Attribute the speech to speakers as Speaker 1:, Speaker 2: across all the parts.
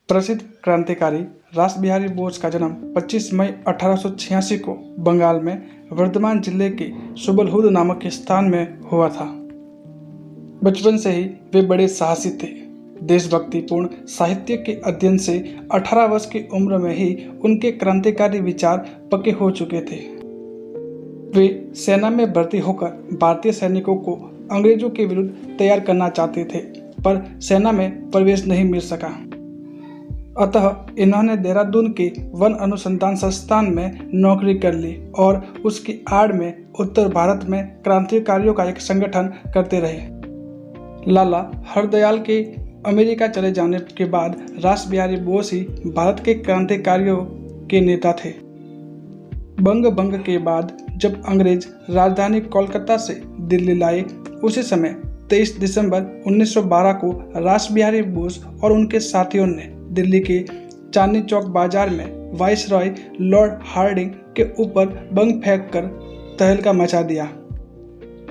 Speaker 1: प्रसिद्ध क्रांतिकारी रास बिहारी बोस का जन्म 25 मई 1886 को बंगाल में वर्धमान जिले के सुबलहुद नामक स्थान में हुआ था। बचपन से ही वे बड़े साहसी थे। देशभक्तिपूर्ण साहित्य के अध्ययन से 18 वर्ष की उम्र में ही उनके क्रांतिकारी विचार पक्के हो चुके थे। वे सेना में भर्ती होकर भारतीय सैनिकों को अंग्रेजों के विरुद्ध तैयार करना चाहते थे, पर सेना में प्रवेश नहीं मिल सका। अतः इन्होंने देहरादून के वन अनुसंधान संस्थान में नौकरी कर ली और उसकी आड़ में उत्तर भारत में क्रांतिकारियों का एक संगठन करते रहे। लाला हरदयाल के अमेरिका चले जाने के बाद रास बिहारी बोस ही भारत के क्रांतिकारियों के नेता थे। बंग के बाद जब अंग्रेज राजधानी कोलकाता से दिल्ली लाए, उसी समय 23 दिसंबर 1912 को रास बिहारी बोस और उनके साथियों ने दिल्ली के चांदनी चौक बाजार में वाइसरॉय लॉर्ड हार्डिंग के ऊपर बम फेंककर तहलका मचा दिया,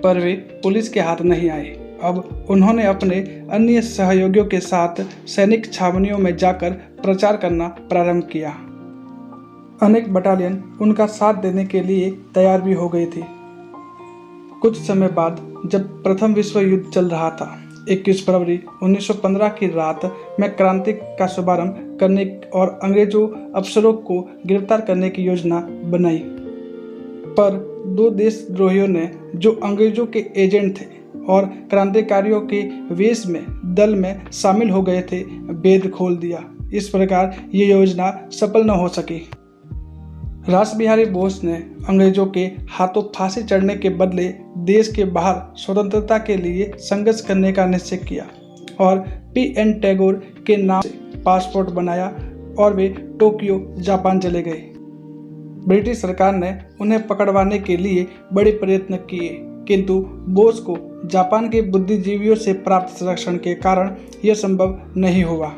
Speaker 1: पर वे पुलिस के हाथ नहीं आए। अब उन्होंने अपने अन्य सहयोगियों के साथ सैनिक छावनियों में जाकर प्रचार करना प्रारंभ किया। अनेक बटालियन उनका साथ देने के लिए तैयार भी हो गई थी। कुछ समय बाद जब प्रथम विश्व युद्ध चल रहा था, 21 फरवरी 1915 की रात में क्रांति का शुभारंभ करने और अंग्रेजों अफसरों को गिरफ्तार करने की योजना बनाई, पर दो देशद्रोहियों ने, जो अंग्रेजों के एजेंट थे और क्रांतिकारियों के वेश में दल में शामिल हो गए थे, भेद खोल दिया। इस प्रकार ये योजना सफल न हो सकी। रास बिहारी बोस ने अंग्रेजों के हाथों फांसी चढ़ने के बदले देश के बाहर स्वतंत्रता के लिए संघर्ष करने का निश्चय किया और P.N. टैगोर के नाम से पासपोर्ट बनाया और वे टोक्यो जापान चले गए। ब्रिटिश सरकार ने उन्हें पकड़वाने के लिए बड़े प्रयत्न किए, किंतु बोस को जापान के बुद्धिजीवियों से प्राप्त संरक्षण के कारण यह संभव नहीं हुआ।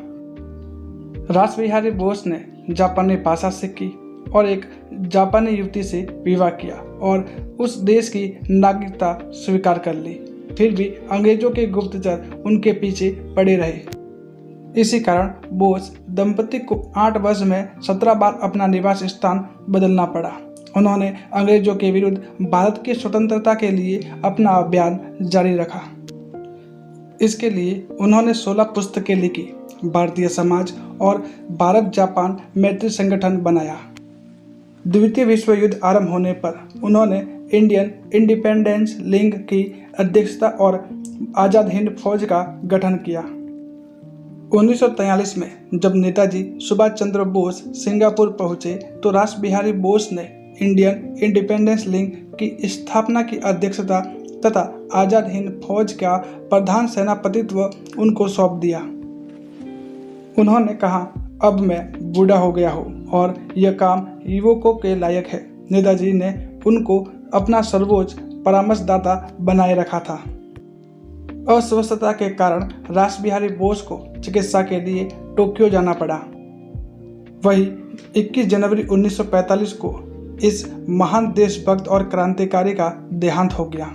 Speaker 1: रास बिहारी बोस ने जापानी भाषा सीखी और एक जापानी युवती से विवाह किया और उस देश की नागरिकता स्वीकार कर ली। फिर भी अंग्रेजों के गुप्तचर उनके पीछे पड़े रहे। इसी कारण बोस दंपति को 8 वर्ष में 17 बार अपना निवास स्थान बदलना पड़ा। उन्होंने अंग्रेजों के विरुद्ध भारत की स्वतंत्रता के लिए अपना अभियान जारी रखा। इसके लिए उन्होंने 16 पुस्तकें लिखी, भारतीय समाज और भारत जापान मैत्री संगठन बनाया। द्वितीय विश्व युद्ध आरंभ होने पर उन्होंने इंडियन इंडिपेंडेंस लीग की अध्यक्षता और आज़ाद हिंद फौज का गठन किया। 1943 में जब नेताजी सुभाष चंद्र बोस सिंगापुर पहुंचे, तो रास बिहारी बोस ने इंडियन इंडिपेंडेंस लीग की स्थापना की अध्यक्षता तथा आज़ाद हिंद फौज का प्रधान सेनापतित्व उनको सौंप दिया। उन्होंने कहा, अब मैं बूढ़ा हो गया हूँ और यह काम युवकों के लायक है। नेताजी ने उनको अपना सर्वोच्च परामर्शदाता बनाए रखा था। अस्वस्थता के कारण रास बिहारी बोस को चिकित्सा के लिए टोक्यो जाना पड़ा। वही 21 जनवरी 1945 को इस महान देशभक्त और क्रांतिकारी का देहांत हो गया।